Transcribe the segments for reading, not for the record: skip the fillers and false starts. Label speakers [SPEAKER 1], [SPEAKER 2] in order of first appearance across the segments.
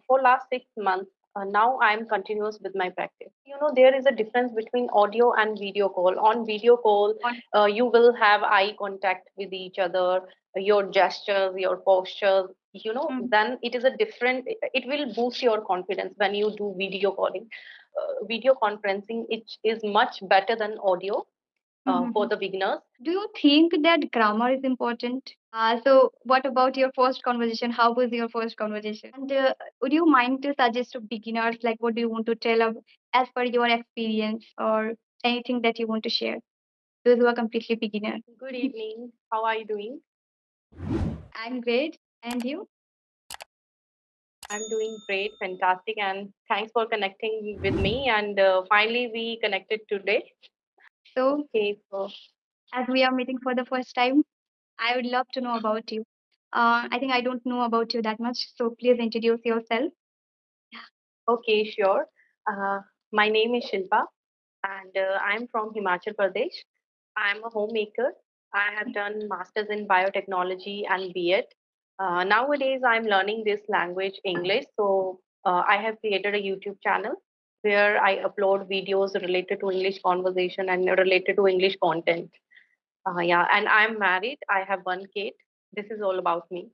[SPEAKER 1] for last 6 months, now I'm continuous with my practice. There is a difference between audio and video call. On video call,
[SPEAKER 2] On
[SPEAKER 1] you will have eye contact with each other, your gestures, your postures.
[SPEAKER 2] mm,
[SPEAKER 1] Then it is a different. It will boost your confidence when you do video calling. Video conferencing, it is much better than audio for
[SPEAKER 2] mhm.
[SPEAKER 1] the beginners.
[SPEAKER 2] Do you think that grammar is important? So, what about your first conversation? How was your first conversation? And would you mind to suggest to beginners, like what do you want to tell as per your experience or anything that you want to share? Those who are completely beginner.
[SPEAKER 1] Good evening. How are you doing?
[SPEAKER 2] I'm great. And you?
[SPEAKER 1] I'm doing great, fantastic, and thanks for connecting with me. And finally, we connected today.
[SPEAKER 2] So,
[SPEAKER 1] Okay, so
[SPEAKER 2] as we are meeting for the first time, I would love to know about you. I think I don't know about you that much, so please introduce yourself.
[SPEAKER 1] okay, sure. Uh, my name is Shilpa, and I'm from Himachal Pradesh. I'm a homemaker. I have done masters in biotechnology and B.Ed. Nowadays, I'm learning this language, English. So I have created a YouTube channel where I upload videos related to English conversation and related to English content. Yeah, and I'm married. I have one kid. This is all about me.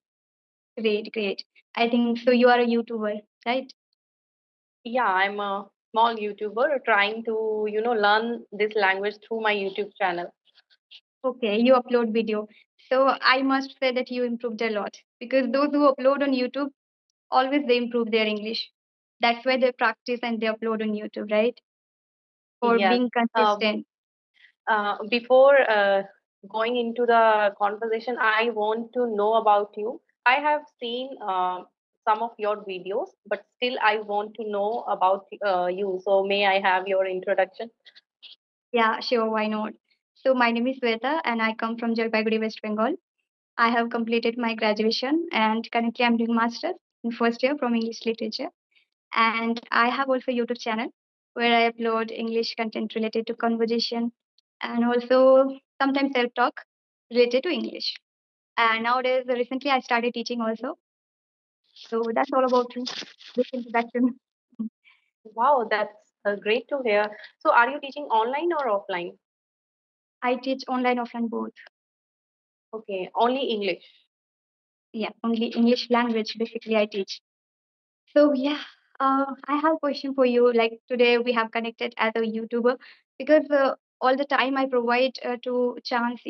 [SPEAKER 2] Great, great. I think so. You are a YouTuber, right?
[SPEAKER 1] Yeah, I'm a small YouTuber trying to, learn this language through my YouTube channel.
[SPEAKER 2] Okay, you upload video. So I must say that you improved a lot because those who upload on YouTube always they improve their English. That's why they practice and they upload on YouTube, right? For
[SPEAKER 1] Yes.
[SPEAKER 2] being
[SPEAKER 1] Um,
[SPEAKER 2] consistent.
[SPEAKER 1] before going into the conversation, I want to know about you. I have seen some of your videos, but still I want to know about you. So may I have your introduction?
[SPEAKER 2] Yeah, sure, why not? So my name is Sweta and I come from Jalpaiguri, West Bengal. I have completed my graduation and currently I'm doing masters in first year from English literature. And I have also YouTube channel where I upload English content related to conversation and also sometimes self-talk related to English. And nowadays, recently I started teaching also. So that's all about you. This introduction.
[SPEAKER 1] Wow, that's great to hear. So are you teaching online or offline?
[SPEAKER 2] I teach online, offline both.
[SPEAKER 1] Okay, only English.
[SPEAKER 2] Yeah, only English language basically I teach. So yeah, I have a question for you. Like today we have connected as a YouTuber because all the time I provide to chance,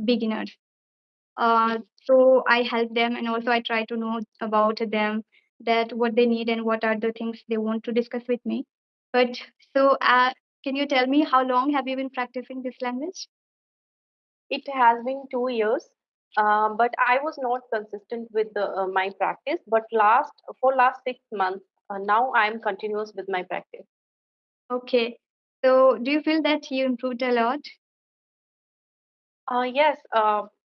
[SPEAKER 2] beginners. So I help them and also I try to know about them that what they need and what are the things they want to discuss with me. But so can you tell me how long have you been practicing this language?
[SPEAKER 1] It has been 2 years, but I was not consistent with my practice. But last 6 months, now I am continuous with my practice.
[SPEAKER 2] Okay. So do you feel that you improved a lot?
[SPEAKER 1] Yes,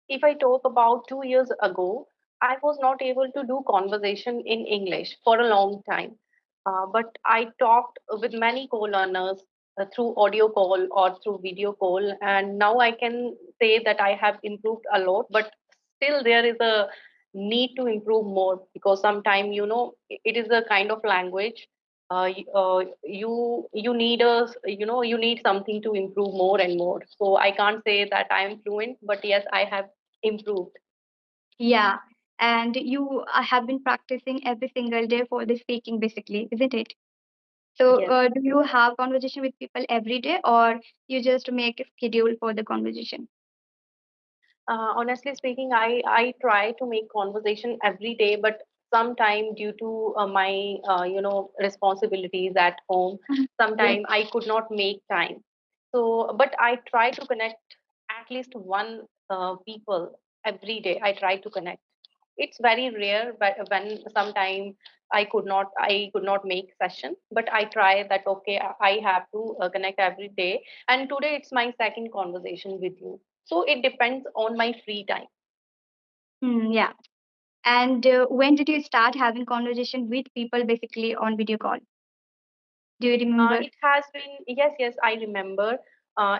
[SPEAKER 1] if I talk about 2 years ago, I was not able to do conversation in English for a long time. But I talked with many co-learners through audio call or through video call, and now I can say that I have improved a lot. But still, there is a need to improve more because sometimes it is a kind of language. You need you need something to improve more and more. So I can't say that I am fluent, but yes, I have improved.
[SPEAKER 2] Yeah. And you have been practicing every single day for the speaking, basically, isn't it? So,
[SPEAKER 1] Yes.
[SPEAKER 2] do you have conversation with people every day, or you just make a schedule for the conversation?
[SPEAKER 1] Honestly speaking, I try to make conversation every day, but sometime due to my responsibilities at home,
[SPEAKER 2] Mhm. Yes.
[SPEAKER 1] sometime I could not make time. So, but I try to connect at least one people every day. I try to connect. It's very rare, but when sometime I could not make session, but I try that. Okay, I have to connect every day, and today it's my second conversation with you, so it depends on my free time.
[SPEAKER 2] Yeah. And when did you start having conversation with people basically on video call? Do you remember?
[SPEAKER 1] It has been, yes, I remember.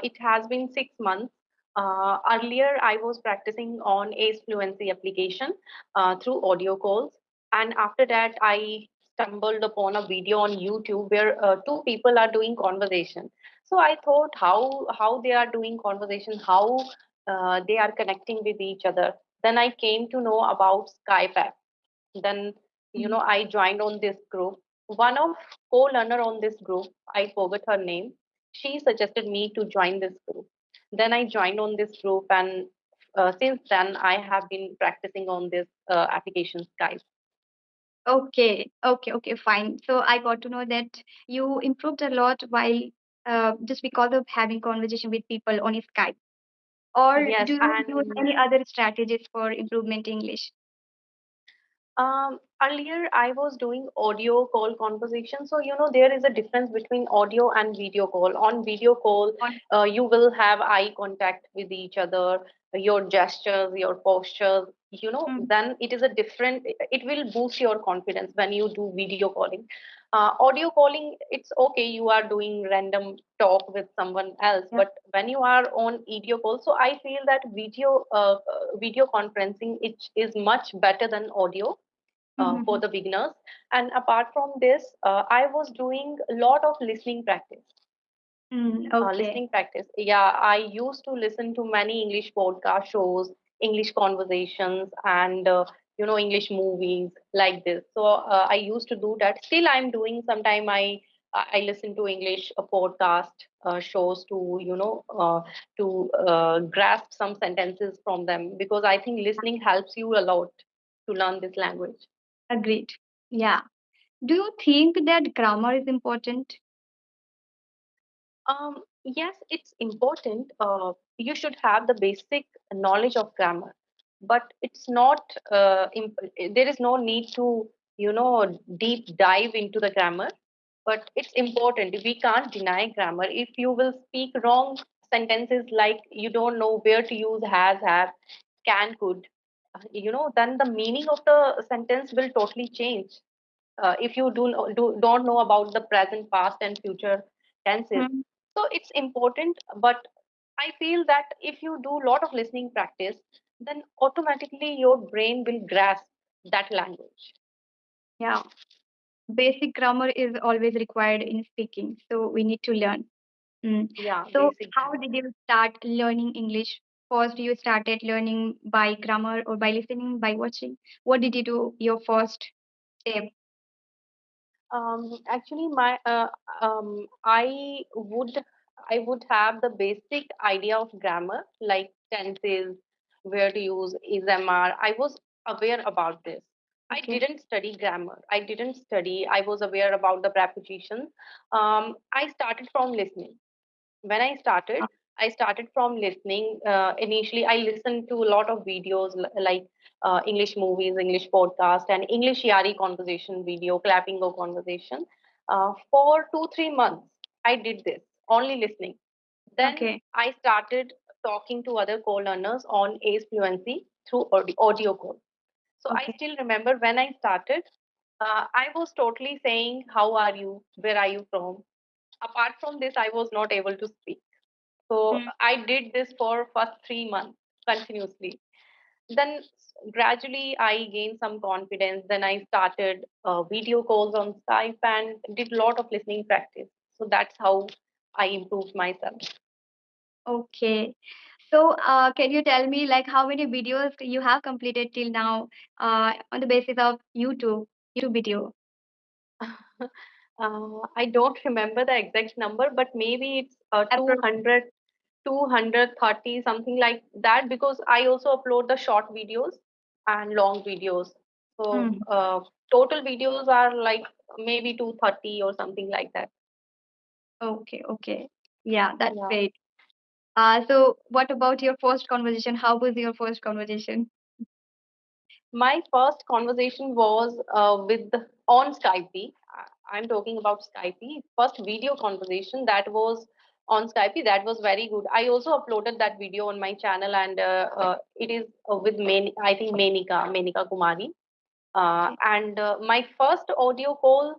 [SPEAKER 1] It has been 6 months. Earlier, I was practicing on Ace Fluency application through audio calls, and after that, I stumbled upon a video on YouTube where two people are doing conversation. So I thought how they are doing conversation, how they are connecting with each other. Then I came to know about Skype app. Then
[SPEAKER 2] Mm.
[SPEAKER 1] I joined on this group. One of co-learner on this group, I forgot her name. She suggested me to join this group. Then I joined on this group, and since then I have been practicing on this application Skype.
[SPEAKER 2] Okay, okay, okay, fine. So I got to know that you improved a lot while just because of having conversation with people on Skype. Or
[SPEAKER 1] Yes,
[SPEAKER 2] do you use
[SPEAKER 1] and
[SPEAKER 2] any other strategies for improvement English?
[SPEAKER 1] earlier I was doing audio call conversation. So, there is a difference between audio and video call. On video call,
[SPEAKER 2] On
[SPEAKER 1] you will have eye contact with each other, your gestures, your postures,
[SPEAKER 2] mm,
[SPEAKER 1] then it is a different, it will boost your confidence when you do video calling. Audio calling, it's okay, you are doing random talk with someone else,
[SPEAKER 2] yeah.
[SPEAKER 1] but when you are on video call, so I feel that video conferencing it is much better than audio for
[SPEAKER 2] Mm-hmm.
[SPEAKER 1] the beginners. And apart from this, I was doing a lot of listening practice.
[SPEAKER 2] Mm, okay,
[SPEAKER 1] Listening practice. Yeah, I used to listen to many English podcast shows, English conversations, and English movies like this. So I used to do that. Still, I'm doing. Sometime I listen to English podcast shows to grasp some sentences from them, because I think listening helps you a lot to learn this language.
[SPEAKER 2] agreed. Yeah. Do you think that grammar is important?
[SPEAKER 1] Yes, it's important. You should have the basic knowledge of grammar, but it's not. There is no need to, deep dive into the grammar. But it's important. We can't deny grammar. If you will speak wrong sentences, like you don't know where to use has, have, can, could, then the meaning of the sentence will totally change. If you don't know about the present, past, and future tenses.
[SPEAKER 2] Mm,
[SPEAKER 1] So it's important, but I feel that if you do a lot of listening practice, then automatically your brain will grasp that language.
[SPEAKER 2] yeah. Basic grammar is always required in speaking, so we need to learn. Mm.
[SPEAKER 1] Yeah,
[SPEAKER 2] So,
[SPEAKER 1] basic
[SPEAKER 2] how
[SPEAKER 1] grammar.
[SPEAKER 2] did you start learning English? First, you started learning by grammar or by listening, by watching. What did you do? Your first step?
[SPEAKER 1] Actually, I would have the basic idea of grammar, like tenses, where to use is MR. I was aware about this. I
[SPEAKER 2] Okay.
[SPEAKER 1] didn't study grammar. I didn't study. I was aware about the prepositions. I started from listening. When I started from listening. Initially, I listened to a lot of videos like English movies, English podcast, and English Yari conversation video, clapping or conversation. For 2 3 months, I did this only listening. Then
[SPEAKER 2] Okay.
[SPEAKER 1] I started talking to other co-learners on Ace Fluency through audio call. So I
[SPEAKER 2] Okay.
[SPEAKER 1] still remember when I started, I was totally saying, "How are you? Where are you from?" Apart from this, I was not able to speak. So
[SPEAKER 2] Mm.
[SPEAKER 1] I did this for first 3 months continuously. Then gradually I gained some confidence. Then I started video calls on Skype and did a lot of listening practice. So that's how I improved myself.
[SPEAKER 2] Okay. So, can you tell me like how many videos you have completed till now on the basis of YouTube video?
[SPEAKER 1] I don't remember the exact number, but maybe it's
[SPEAKER 2] Approx.
[SPEAKER 1] 230, something like that, because I also upload the short videos and long videos. So
[SPEAKER 2] Mm.
[SPEAKER 1] total videos are like maybe 230 or something like that.
[SPEAKER 2] Okay. Okay. Yeah, that's
[SPEAKER 1] Yeah.
[SPEAKER 2] great. So what about your first conversation? How was your first conversation?
[SPEAKER 1] My first conversation was on Skype. I'm talking about Skype. First video conversation that was on Skype. That was very good. I also uploaded that video on my channel, and it is with I think Menika Kumari.
[SPEAKER 2] Okay.
[SPEAKER 1] And my first audio call,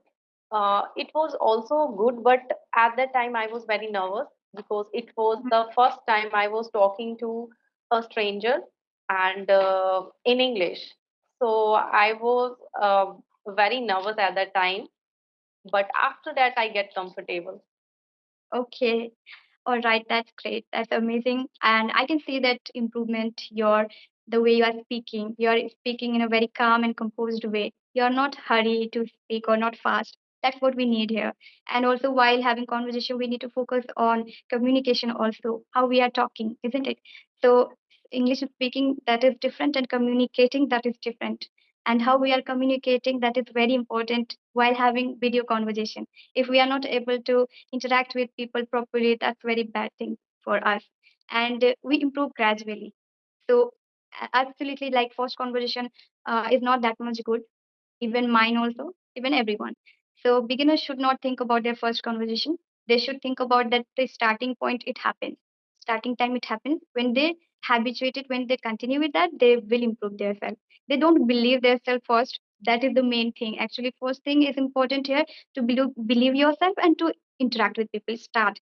[SPEAKER 1] it was also good, but at that time I was very nervous because it was
[SPEAKER 2] Mhm.
[SPEAKER 1] the first time I was talking to a stranger and in English. So I was very nervous at that time, but after that I get comfortable.
[SPEAKER 2] Okay. All right, that's great. That's amazing. And I can see that improvement your the way you are speaking. You're speaking in a very calm and composed way. You're not hurried to speak or not fast. That's what we need here. And also while having conversation, we need to focus on communication also, how we are talking, isn't it? So English speaking that is different and communicating that is different. And how we are communicating that is very important while having video conversation. If we are not able to interact with people properly, that's very bad thing for us. And we improve gradually. So absolutely, like first conversation is not that much good, even mine also, even everyone. So beginners should not think about their first conversation. They should think about that the starting point it happens, starting time it happens. When they habituate it, when they continue with that, they will improve themselves. They don't believe themselves first. That is the main thing. Actually, first thing is important here to believe yourself and to interact with people. Start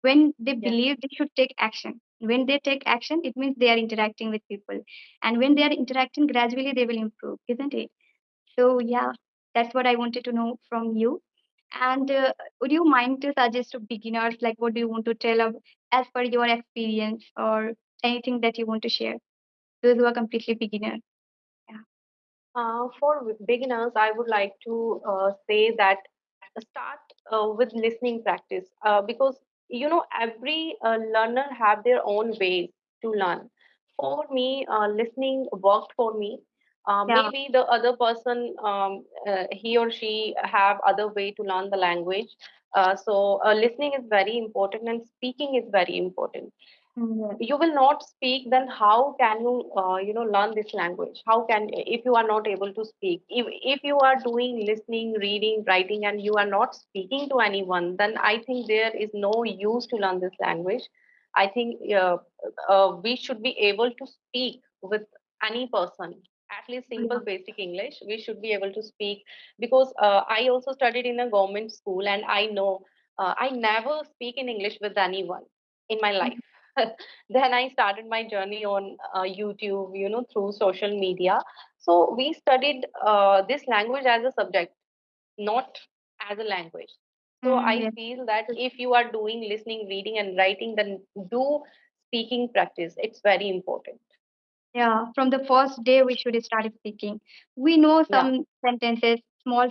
[SPEAKER 2] when they
[SPEAKER 1] Yeah.
[SPEAKER 2] believe they should take action. When they take action, it means they are interacting with people, and when they are interacting, gradually they will improve, isn't it? So yeah, that's what I wanted to know from you. And would you mind to suggest to beginners, like what do you want to tell of, as per your experience or anything that you want to share? Those who are completely beginner. Yeah.
[SPEAKER 1] For beginners, I would like to say that start with listening practice, because every learner have their own ways to learn. For me, listening worked for me.
[SPEAKER 2] Yeah.
[SPEAKER 1] Maybe the other person, he or she have other way to learn the language. So listening is very important, and speaking is very important.
[SPEAKER 2] Mm,
[SPEAKER 1] You will not speak, then how can you learn this language? How can, if you are not able to speak, if you are doing listening, reading, writing, and you are not speaking to anyone, then I think there is no use to learn this language. I think we should be able to speak with any person, at least
[SPEAKER 2] yeah.
[SPEAKER 1] simple basic English we should be able to speak. Because I also studied in a government school, and I know I never speak in English with anyone in my
[SPEAKER 2] Mm,
[SPEAKER 1] life. Then I started my journey on YouTube, through social media. So we studied this language as a subject, not as a language. So I
[SPEAKER 2] yeah.
[SPEAKER 1] feel that if you are doing listening, reading, and writing, then do speaking practice. It's very important.
[SPEAKER 2] Yeah, from the first day we should start speaking. We know
[SPEAKER 1] Yeah.
[SPEAKER 2] some sentences, small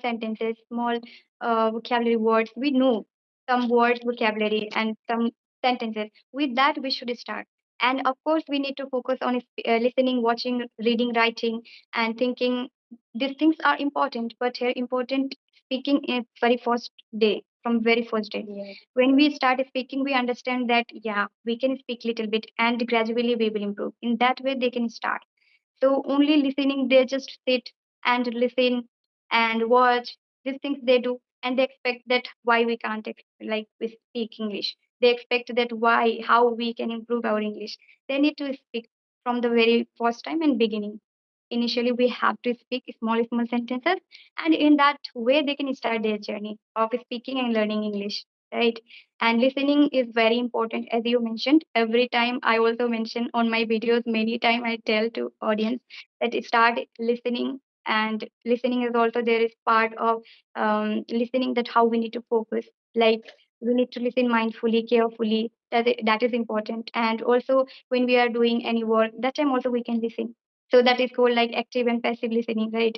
[SPEAKER 2] vocabulary words. We know some words, vocabulary, and some sentences. With that, we should start. And of course, we need to focus on listening, watching, reading, writing, and thinking. These things are important, but here important speaking is very first day, from very first day.
[SPEAKER 1] Yes.
[SPEAKER 2] When we start speaking, we understand that yeah, we can speak little bit, and gradually we will improve. In that way, they can start. So only listening, they just sit and listen and watch these things they do, and they expect that why we can't like we speak English. They expect that why how we can improve our English. They need to speak from the very first time and beginning. Initially, we have to speak small sentences, and in that way, they can start their journey of speaking and learning English, right? And listening is very important, as you mentioned. Every time I also mention on my videos, many time I tell to audience that start listening. And listening is also there is part of listening, that how we need to focus. Like we need to listen mindfully, carefully. That is important. And also when we are doing any work, that time also we can listen. So that is called like active and passive listening, right?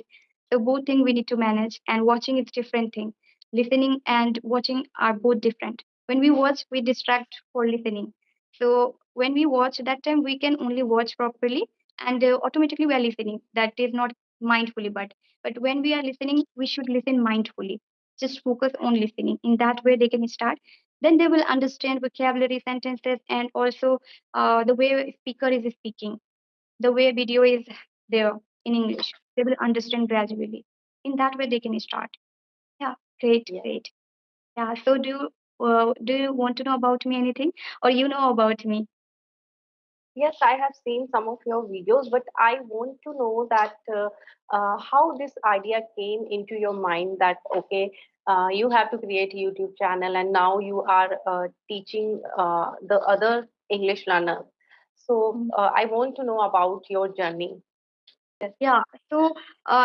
[SPEAKER 2] So both thing we need to manage. And watching is different thing. Listening and watching are both different. When we watch, we distract for listening. So when we watch, that time we can only watch properly, and automatically we are listening. That is not mindfully, but when we are listening, we should listen mindfully. Just focus on listening. In that way, they can start. Then they will understand vocabulary, sentences, and also the way a speaker is speaking, the way video is there in English. They will understand gradually. In that way, they can start. Yeah, great,
[SPEAKER 1] Yeah.
[SPEAKER 2] great. Yeah. So do you want to know about me anything, or you know about me?
[SPEAKER 1] Yes, I have seen some of your videos, but I want to know that how this idea came into your mind that, okay, you have to create a YouTube channel, and now you are teaching the other English learners. So
[SPEAKER 2] Mm.
[SPEAKER 1] I want to know about your journey.
[SPEAKER 2] Yeah. So,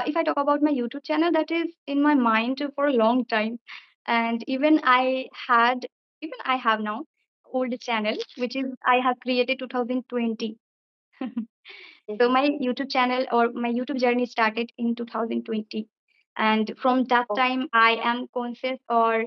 [SPEAKER 2] if I talk about my YouTube channel, that is in my mind for a long time, and even I have now old channel, which is I have created 2020. So
[SPEAKER 1] Mhm.
[SPEAKER 2] my YouTube channel or my YouTube journey started in 2020. And from that
[SPEAKER 1] Oh,
[SPEAKER 2] time, I am conscious or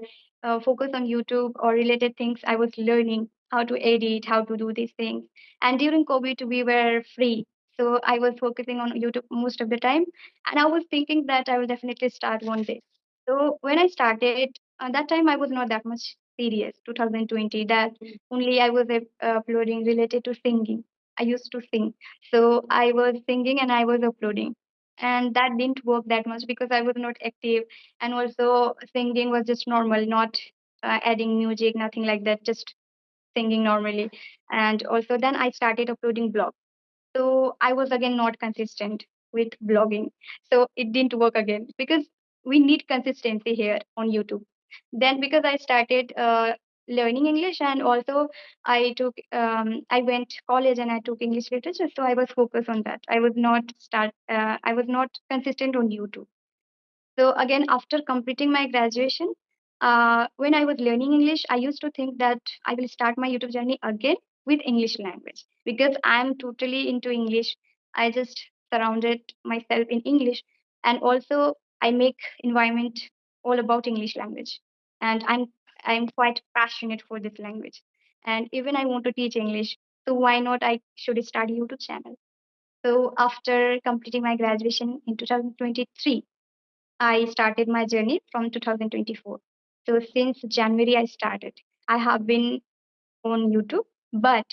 [SPEAKER 2] focused on YouTube or related things. I was learning how to edit, how to do these things. And during COVID, we were free. So I was focusing on YouTube most of the time. And I was thinking that I will definitely start one day. So when I started, that time I was not that much serious, 2020, that
[SPEAKER 1] mhm.
[SPEAKER 2] only I was uploading related to singing. I used to sing, so I was singing and I was uploading. And that didn't work that much because I was not active. And also, singing was just normal, not adding music, nothing like that, just singing normally. And also, then I started uploading blogs. So I was again not consistent with blogging. So it didn't work again because we need consistency here on YouTube. Then because I started learning English, and also I went college and I took English literature. So I was focused on that. I was not consistent on YouTube. So again, after completing my graduation, when I was learning English, I used to think that I will start my YouTube journey again with English language because I'm totally into English. I just surrounded myself in English, and also I make environment all about English language, and I'm quite passionate for this language, and even I want to teach English. So why not I should start a YouTube channel? So after completing my graduation in 2023. I started my journey from 2024. So since January, I started. I have been on YouTube, but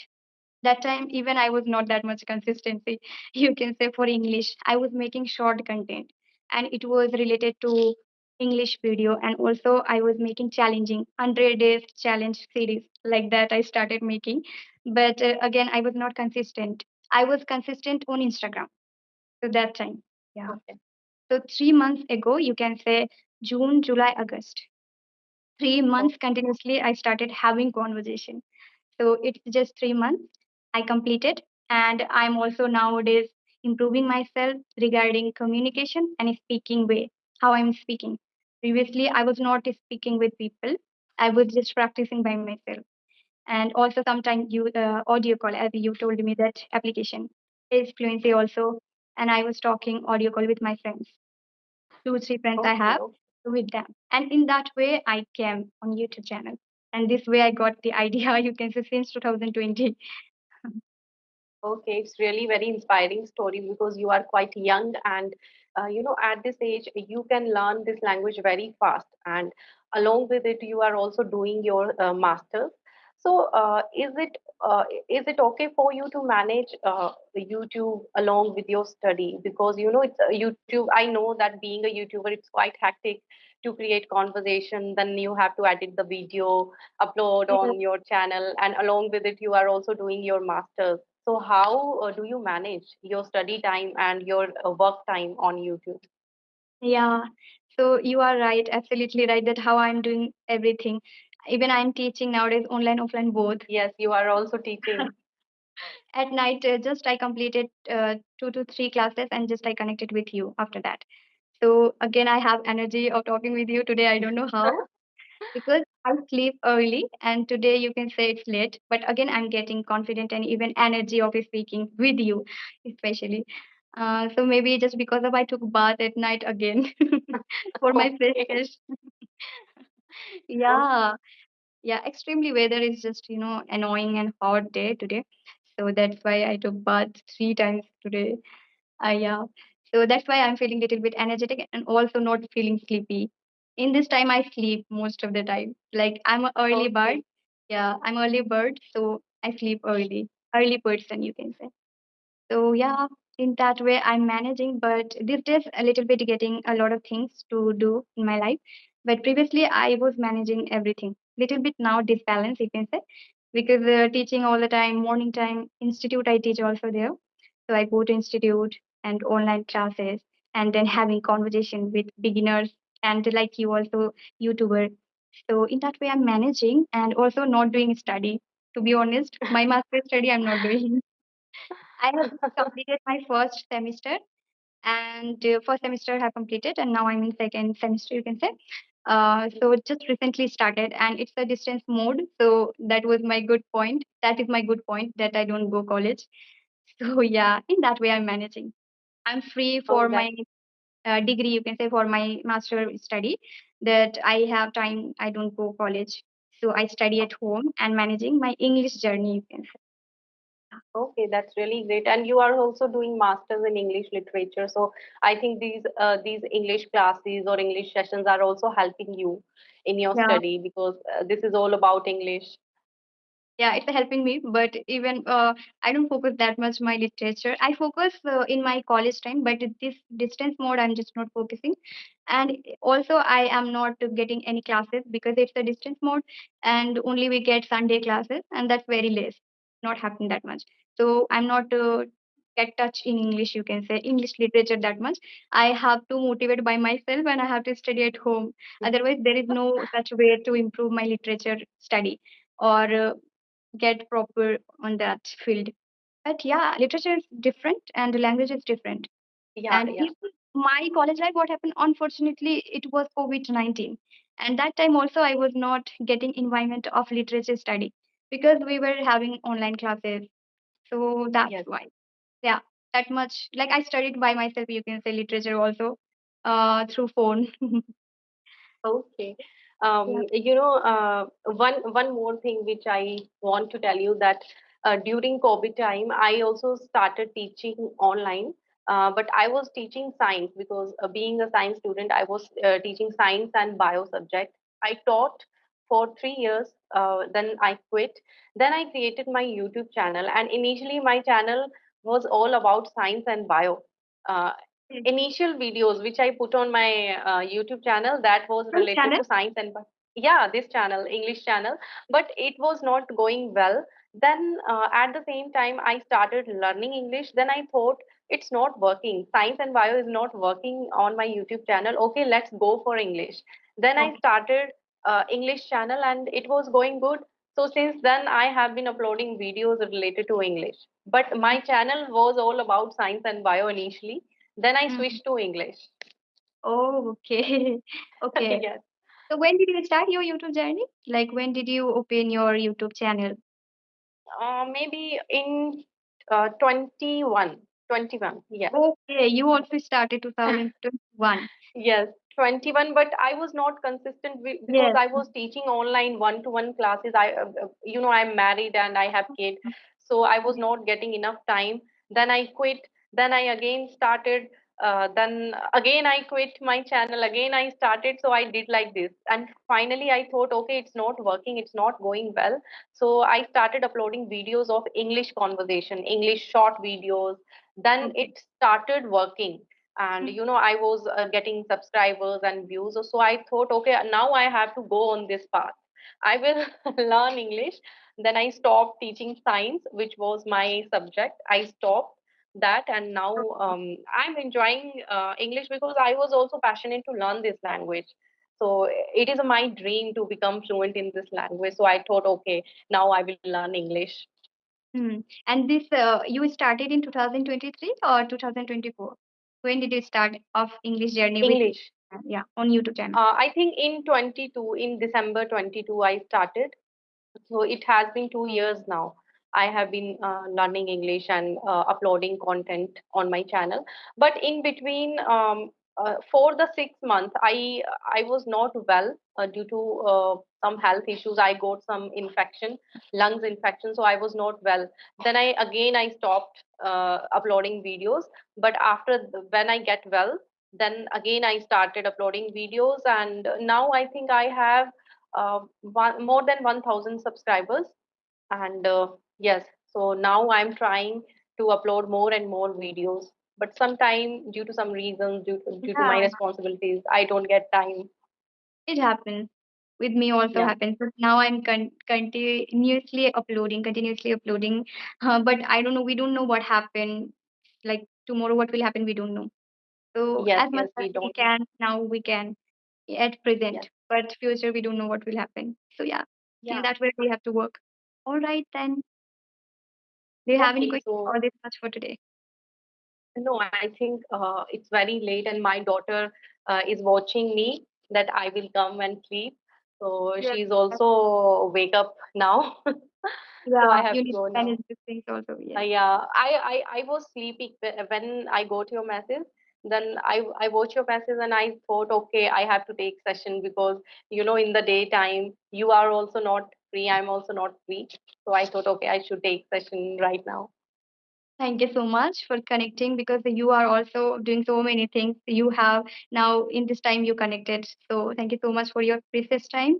[SPEAKER 2] that time even I was not that much consistency. You can say for English, I was making short content, and it was related to English video, and also I was making challenging 100 days challenge series like that. I started making, but again I was not consistent. I was consistent on Instagram. So that time, yeah.
[SPEAKER 1] Okay.
[SPEAKER 2] So 3 months ago, you can say June, July, August. 3 months
[SPEAKER 1] Okay.
[SPEAKER 2] continuously, I started having conversation. So it's just 3 months I completed, and I'm also nowadays improving myself regarding communication and speaking way, how I'm speaking. Previously, I was not speaking with people. I was just practicing by myself, and also sometimes you audio call, as you told me that application is Fluency also, and I was talking audio call with my friends, 2 3 friends I
[SPEAKER 1] Okay.
[SPEAKER 2] have with them. And in that way, I came on YouTube channel. And this way I got the idea, you can say since 2020.
[SPEAKER 1] Okay, it's really very inspiring story because you are quite young and at this age you can learn this language very fast and along with it you are also doing your masters. So is it okay for you to manage the YouTube along with your study because it's YouTube. I know that being a YouTuber it's quite hectic to create conversation. Then you have to edit the video, upload
[SPEAKER 2] Yeah.
[SPEAKER 1] on your channel, and along with it you are also doing your masters. So how do you manage your study time and your work time on YouTube?
[SPEAKER 2] Yeah. So you are right, absolutely right, that how I'm doing everything. Even I'm teaching nowadays online, offline both.
[SPEAKER 1] Yes, you are also teaching.
[SPEAKER 2] At night, just I completed 2 to 3 classes and just I connected with you after that. So again, I have energy of talking with you today. I don't know how, because I sleep early and today you can say it's late, but again, I'm getting confident and even energy of speaking with you, especially. So maybe just because of I took bath at night again for my
[SPEAKER 1] Okay.
[SPEAKER 2] freshness. Yeah, yeah, extremely weather is just, annoying and hot day today. So that's why I took bath 3 times today. Yeah. So that's why I'm feeling a little bit energetic and also not feeling sleepy. In this time, I sleep most of the time. Like I'm an early bird.
[SPEAKER 1] Okay.
[SPEAKER 2] Yeah, I'm early bird, so I sleep early. Early person, you can say. So yeah, in that way, I'm managing. But these days, a little bit getting a lot of things to do in my life. But previously, I was managing everything. Little bit now disbalance, you can say, because teaching all the time, morning time, institute I teach also there. So I go to institute and online classes, and then having conversation with beginners and like you also YouTuber. So in that way, I'm managing and also not doing study. To be honest, my master's study I'm not doing. I have just completed my first semester, and first semester I have completed, and now I'm in second semester, you can say. So it just recently started, and it's a distance mode. So that was my good point. That is my good point that I don't go college. So yeah, in that way I'm managing. I'm free
[SPEAKER 1] Oh,
[SPEAKER 2] for
[SPEAKER 1] that
[SPEAKER 2] my degree, you can say, for my master study. That I have time. I don't go college, so I study at home and managing my English journey, you can say.
[SPEAKER 1] okay, that's really great. And you are also doing masters in English literature. So I think these English classes or English sessions are also helping you in your
[SPEAKER 2] Yeah.
[SPEAKER 1] study because this is all about English.
[SPEAKER 2] Yeah, it's helping me, but even I don't focus that much my literature. I focus in my college time, but in this distance mode I'm just not focusing. And also I am not getting any classes because it's a distance mode, and only we get Sunday classes, and that's very less, not happening that much. So I'm not get touch in English, you can say, English literature that much. I have to motivate by myself, and I have to study at home. Otherwise there is no such way to improve my literature study, or get proper on that field. But yeah, literature is different and the language is different.
[SPEAKER 1] Yeah,
[SPEAKER 2] And
[SPEAKER 1] yeah.
[SPEAKER 2] even my college life, what happened, unfortunately, it was COVID-19. And that time also I was not getting environment of literature study because we were having online classes. So that's
[SPEAKER 1] Yes.
[SPEAKER 2] why. Yeah, that much. Like I studied by myself, you can say, literature also through phone.
[SPEAKER 1] Okay.
[SPEAKER 2] Yeah.
[SPEAKER 1] One more thing which I want to tell you that during COVID time, I also started teaching online. But I was teaching science because being a science student, I was teaching science and bio subject. I taught for 3 years. Then I quit. Then I created my YouTube channel, and initially my channel was all about science and bio. Uh,
[SPEAKER 2] Okay.
[SPEAKER 1] Initial videos which I put on my YouTube channel that was
[SPEAKER 2] Which
[SPEAKER 1] related
[SPEAKER 2] channel?
[SPEAKER 1] to science and yeah, this channel, English channel, but it was not going well. Then at the same time, I started learning English. Then I thought it's not working. Science and bio is not working on my YouTube channel. Okay, let's go for English. Then I
[SPEAKER 2] Okay.
[SPEAKER 1] started English channel and it was going good. So since then, I have been uploading videos related to English. But my channel was all about science and bio initially, then I
[SPEAKER 2] Mhm.
[SPEAKER 1] switched to English.
[SPEAKER 2] Oh, okay. Okay.
[SPEAKER 1] Yes.
[SPEAKER 2] So when did you start your YouTube journey? Like when did you open your YouTube channel?
[SPEAKER 1] Maybe in 21. 21. Yes.
[SPEAKER 2] Okay, you also started 2021.
[SPEAKER 1] Yes, 21, but I was not consistent because
[SPEAKER 2] Yes.
[SPEAKER 1] I was teaching online one-to-one classes. I'm married and I have kid, so I was not getting enough time. Then I quit. Then I again started. Then again I quit my channel. Again I started. So I did like this, and finally I thought, okay, it's not working. It's not going well. So I started uploading videos of English conversation, English short videos. Then
[SPEAKER 2] Okay.
[SPEAKER 1] it started working, and
[SPEAKER 2] Mhm.
[SPEAKER 1] I was getting subscribers and views, so I thought, okay, now I have to go on this path. I will learn English. Then I stopped teaching science, which was my subject. I stopped that, and now
[SPEAKER 2] Okay.
[SPEAKER 1] I'm enjoying English because I was also passionate to learn this language. So it is my dream to become fluent in this language, so I thought, okay, now I will learn English.
[SPEAKER 2] Hmm. And this you started in 2023 or 2024? When did you start of English journey with
[SPEAKER 1] English.
[SPEAKER 2] yeah, on YouTube channel?
[SPEAKER 1] I think in 22, in December 22, I started. So it has been 2 years now. I have been learning English and uploading content on my channel. But in between, for the 6 months, I was not well due to some health issues. I got some infection, lungs infection, so I was not well. Then I stopped uploading videos. But when I get well, then again I started uploading videos, and now I think I have more than 1000 subscribers. And yes, so now I'm trying to upload more and more videos, but sometime due to some reasons, due to my
[SPEAKER 2] Yeah,
[SPEAKER 1] responsibilities, I don't get time.
[SPEAKER 2] it happens. With me also
[SPEAKER 1] Yeah.
[SPEAKER 2] happens. But now I'm continuously uploading. But I don't know. We don't know what happened. Like tomorrow, what will happen? We don't know. So
[SPEAKER 1] Yes,
[SPEAKER 2] as much
[SPEAKER 1] yes,
[SPEAKER 2] as
[SPEAKER 1] we
[SPEAKER 2] we
[SPEAKER 1] don't know.
[SPEAKER 2] can now, we can at present.
[SPEAKER 1] Yes.
[SPEAKER 2] But future, we don't know what will happen. So yeah, in
[SPEAKER 1] Yeah.
[SPEAKER 2] that way, we have to work. All right then. Do you have any
[SPEAKER 1] Okay,
[SPEAKER 2] questions
[SPEAKER 1] so
[SPEAKER 2] or this much for today?
[SPEAKER 1] No, I think it's very late, and my daughter is watching me that I will come and sleep. So
[SPEAKER 2] Yes.
[SPEAKER 1] she's also wake up now. So I
[SPEAKER 2] Yeah,
[SPEAKER 1] have
[SPEAKER 2] you
[SPEAKER 1] to
[SPEAKER 2] need
[SPEAKER 1] go
[SPEAKER 2] to
[SPEAKER 1] now.
[SPEAKER 2] manage these things also. Yes.
[SPEAKER 1] Yeah, I was sleepy when I got your message. Then I watched your message and I thought, okay, I have to take session because in the daytime you are also not free. I'm also not free. So I thought, okay, I should take session right now.
[SPEAKER 2] Thank you so much for connecting because you are also doing so many things. You have now in this time you connected. So thank you so much for your precious time.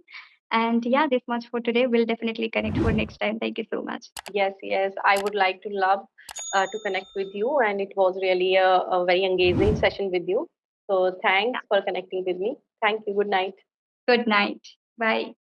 [SPEAKER 2] And yeah, this much for today. We'll definitely connect for next time. Thank you so much.
[SPEAKER 1] Yes, yes, I would like to love to connect with you, and it was really a very engaging session with you. So
[SPEAKER 2] Yeah.
[SPEAKER 1] thanks for connecting with me. Thank you. Good night.
[SPEAKER 2] Good night. Bye.